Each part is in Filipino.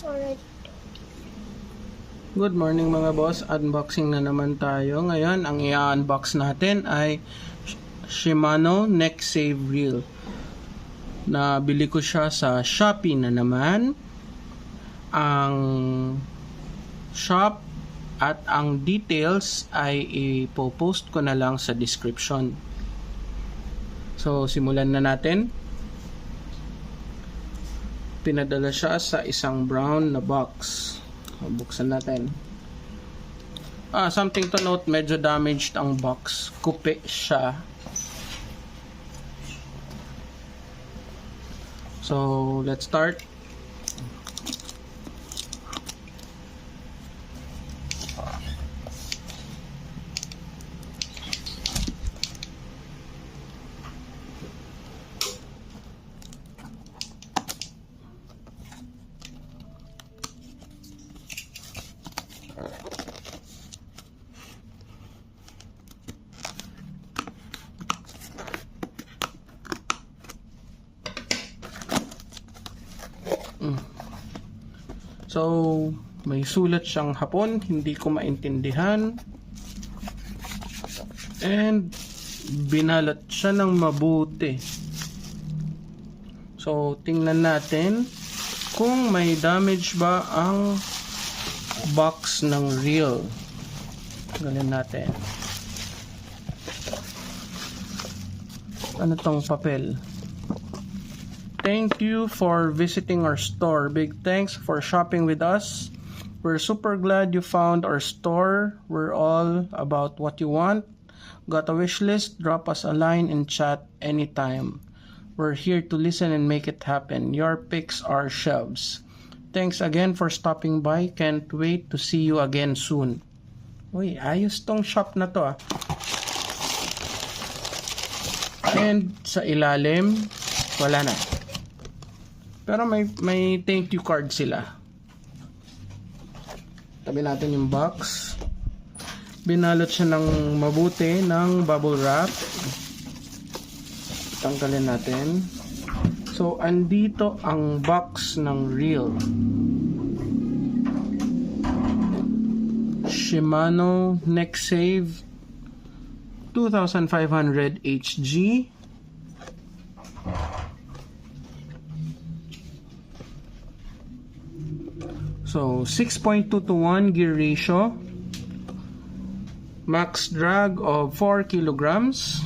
Alright. Good morning mga boss, unboxing na naman tayo. Ngayon, ang i-unbox natin ay Shimano Neck Save Reel. Nabili ko siya sa Shopee na naman. Ang shop at ang details ay ipopost ko na lang sa description. So, simulan na natin. Pinadala siya sa isang brown na box. Buksan natin. Something to note, medyo damaged ang box. Kupe siya. So, let's start. So, may sulat siyang Hapon, hindi ko maintindihan. And binalat siya ng mabuti. So, tingnan natin kung may damage ba ang box ng reel. Galing natin. Ano tong papel? Thank you for visiting our store. Big thanks for shopping with us. We're super glad you found our store. We're all about what you want. Got a wish list? Drop us a line in chat anytime. We're here to listen and make it happen. Your picks are shelves. Thanks again for stopping by. Can't wait to see you again soon. Uy, ayos tong shop na to . And sa ilalim, wala na. Pero may thank you card sila. Tabi natin yung box. Binalot siya ng mabuti ng bubble wrap. Tanggalin natin. So, andito ang box ng reel. Shimano Neck Save 2500 HG. So, 6.2 to 1 gear ratio. Max drag of 4 kilograms.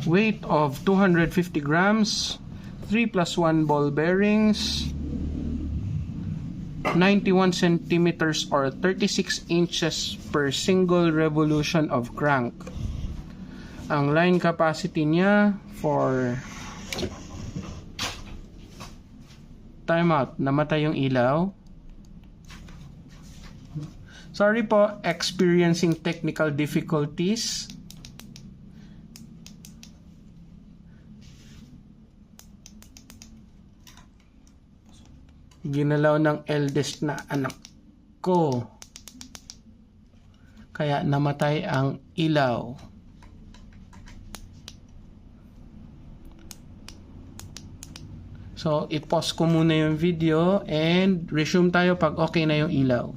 Weight of 250 grams. 3+1 ball bearings. 91 centimeters or 36 inches per single revolution of crank. Ang line capacity niya for timeout. Namatay yung ilaw. Sorry po, experiencing technical difficulties. Ginalaw ng eldest na anak ko. Kaya namatay ang ilaw. So, i-pause ko muna yung video and resume tayo pag okay na yung ilaw.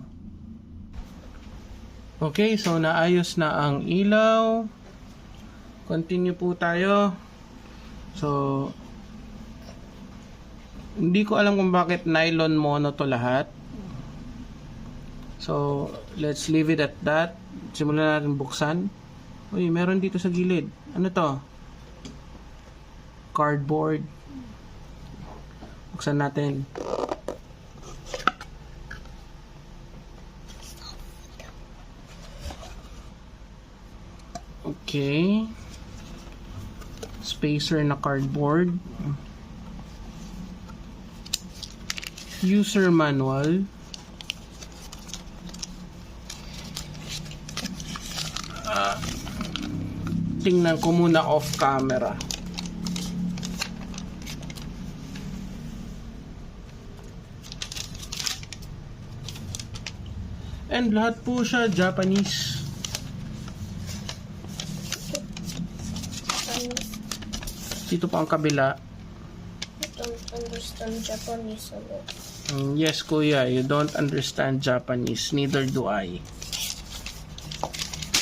Okay, so naayos na ang ilaw. Continue po tayo. So, hindi ko alam kung bakit nylon mono to lahat. So, let's leave it at that. Simulan natin buksan. Uy, meron dito sa gilid. Ano to? Cardboard. Buksan natin. Okay. Spacer na cardboard. User manual. Tingnan ko muna off camera. And lahat po siya Japanese. Dito pa ang kabila. Ito. understand Japanese a lot. Yes, kuya, you don't understand Japanese. Neither do I.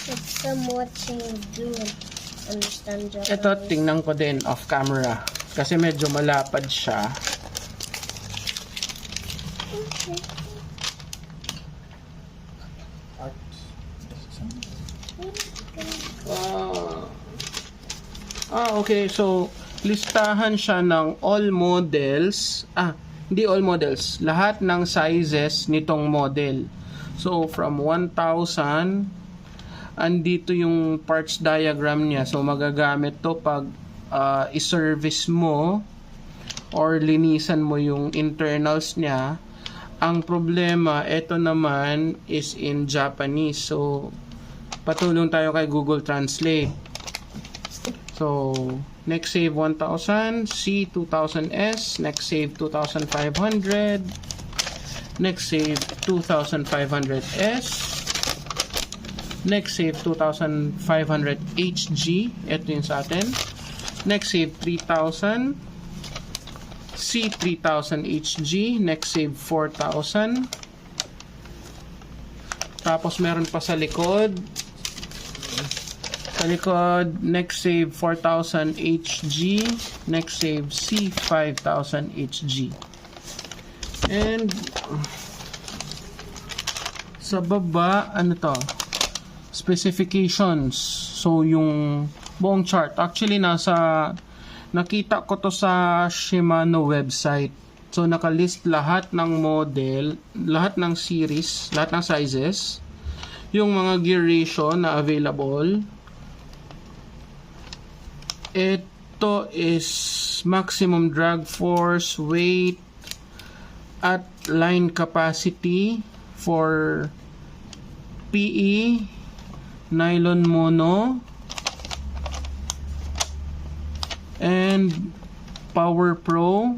But some watching do understand Japanese. Ito, tingnan ko din off camera. Kasi medyo malapad siya. Okay. So, listahan siya ng all models. Hindi all models. Lahat ng sizes nitong model. So, from 1,000, andito yung parts diagram niya. So, magagamit to pag i-service mo or linisan mo yung internals niya. Ang problema, ito naman is in Japanese. So, patulong tayo kay Google Translate. So, next save 1,000, C 2,000S, next save 2,500, next save 2,500S, next save 2,500HG, ito yung sa atin. Next save 3,000, C 3,000HG, next save 4,000. Tapos meron pa sa likod. Sa likod, next save 4,000 HG, next save C 5,000 HG. And sa baba, ano to? Specifications. So yung buong chart. Actually, nakita ko to sa Shimano website. So nakalist lahat ng model, lahat ng series, lahat ng sizes, yung mga gear ratio na available. Ito is maximum drag force, weight, at line capacity for PE, nylon mono, and Power Pro,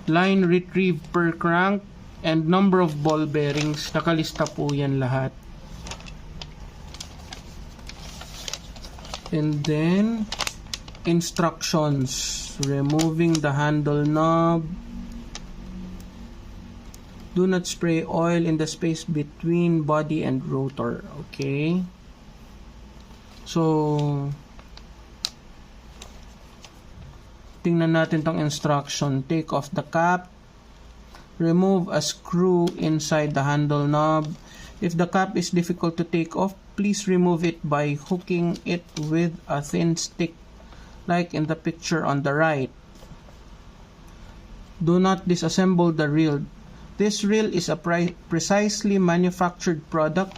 line retrieve per crank, and number of ball bearings. Nakalista po yan lahat. And then instructions: removing the handle knob, do not spray oil in the space between body and rotor. Okay, so tingnan natin tong instruction. Take off the cap, remove a screw inside the handle knob. If the cap is difficult to take off, please remove it by hooking it with a thin stick, like in the picture on the right. Do not disassemble the reel. This reel is a precisely manufactured product.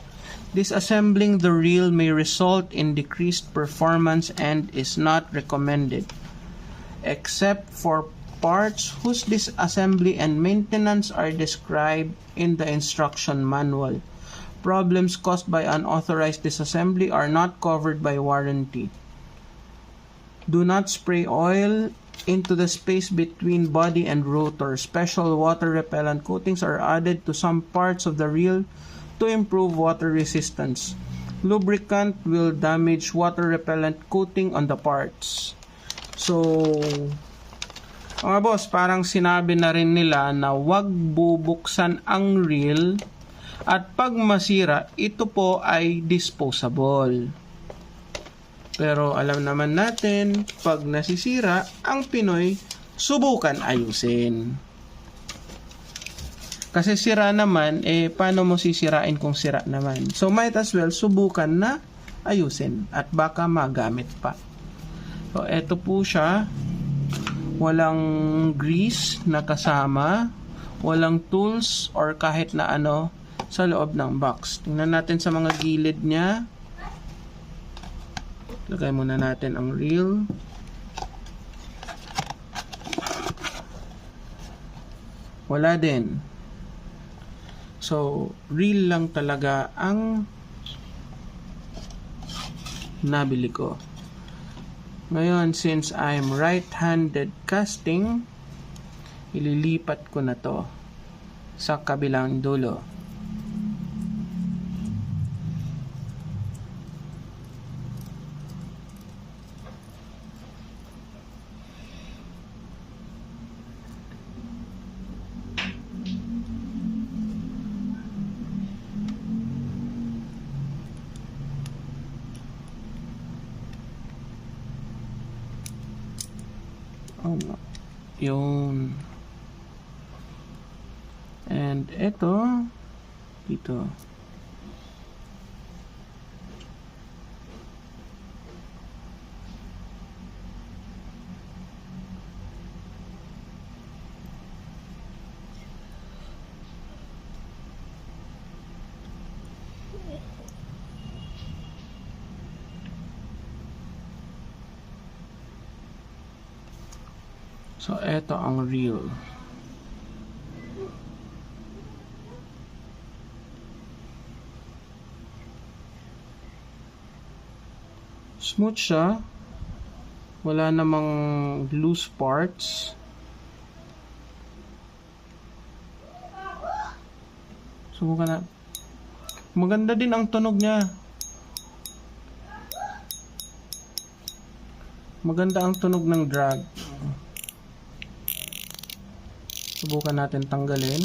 Disassembling the reel may result in decreased performance and is not recommended, except for parts whose disassembly and maintenance are described in the instruction manual. Problems caused by unauthorized disassembly are not covered by warranty. Do not spray oil into the space between body and rotor. Special water repellent coatings are added to some parts of the reel to improve water resistance. Lubricant will damage water repellent coating on the parts. So, mga boss, parang sinabi na rin nila na wag bubuksan ang reel at pag masira, ito po ay disposable. Pero alam naman natin, pag nasisira, ang Pinoy, subukan ayusin. Kasi sira naman, paano mo sisirain kung sira naman? So might as well, subukan na ayusin at baka magamit pa. So eto po siya, walang grease na kasama, walang tools or kahit na ano sa loob ng box. Tingnan natin sa mga gilid niya. Lagay muna natin ang reel. Wala din. So, reel lang talaga ang nabili ko. Ngayon, since I'm right-handed casting, ililipat ko na to sa kabilang dulo. Oh, no. Yun. And ito, dito. So, ito ang reel. Smooth siya. Wala namang loose parts. Subukan na. Maganda din ang tunog niya. Maganda ang tunog ng drag. Subukan natin tanggalin.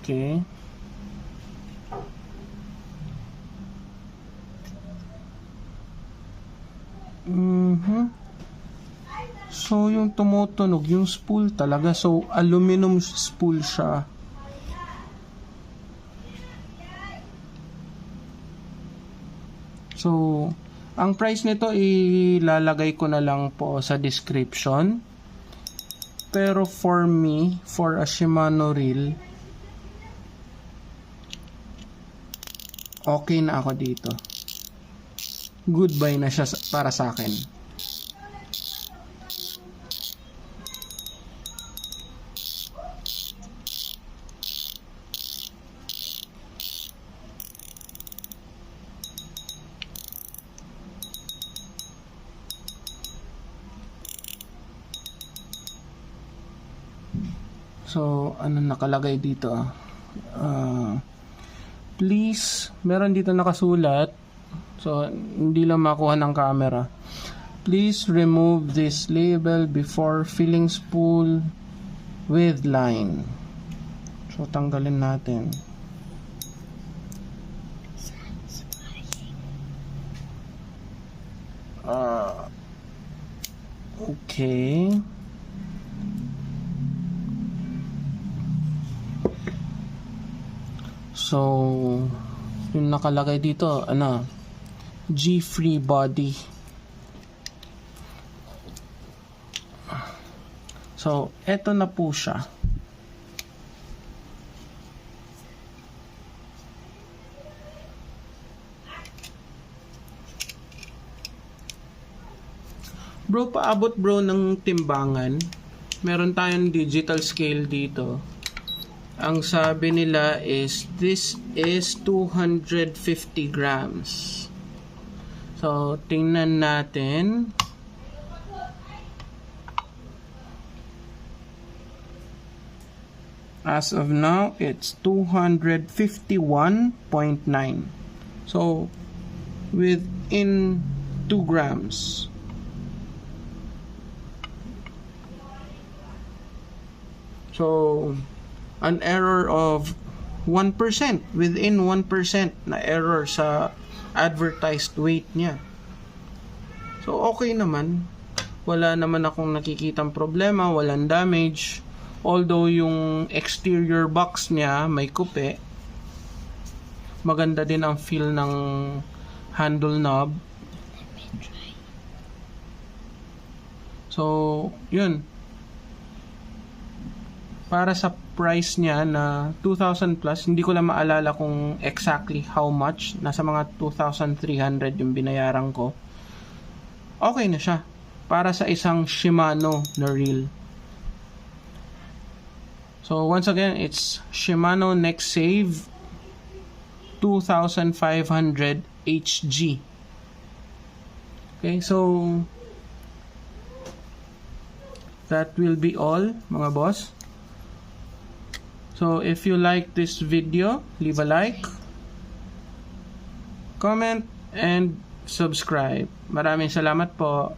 Okay. So, yung tumutunog, yung spool talaga. So, aluminum spool siya. So, ang price nito ilalagay ko na lang po sa description. Pero for me, for a Shimano reel, okay na ako dito. Goodbye na siya para sa akin. So, ano nakalagay dito? Please, meron dito nakasulat. So, hindi lang makuha ng camera. Please remove this label before filling spool with line. So, tanggalin natin. Okay. So, yung nakalagay dito, G-free body. So, eto na po siya. Bro, paabot bro ng timbangan. Meron tayong digital scale dito. Ang sabi nila is this is 250 grams. So, tingnan natin. As of now, it's 251.9. So, within 2 grams. So, an error of 1%, within 1% na error sa advertised weight niya. So, okay naman. Wala naman akong nakikitang problema, walang damage. Although yung exterior box niya may kupe, maganda din ang feel ng handle knob. So, yun. Para sa price niya na 2,000 plus, hindi ko lang maalala kung exactly how much. Nasa mga 2,300 yung binayaran ko. Okay na siya. Para sa isang Shimano na reel. So once again, it's Shimano Next Save 2500 HG. Okay, so that will be all, mga boss. So, if you like this video, leave a like, comment, and subscribe. Maraming salamat po.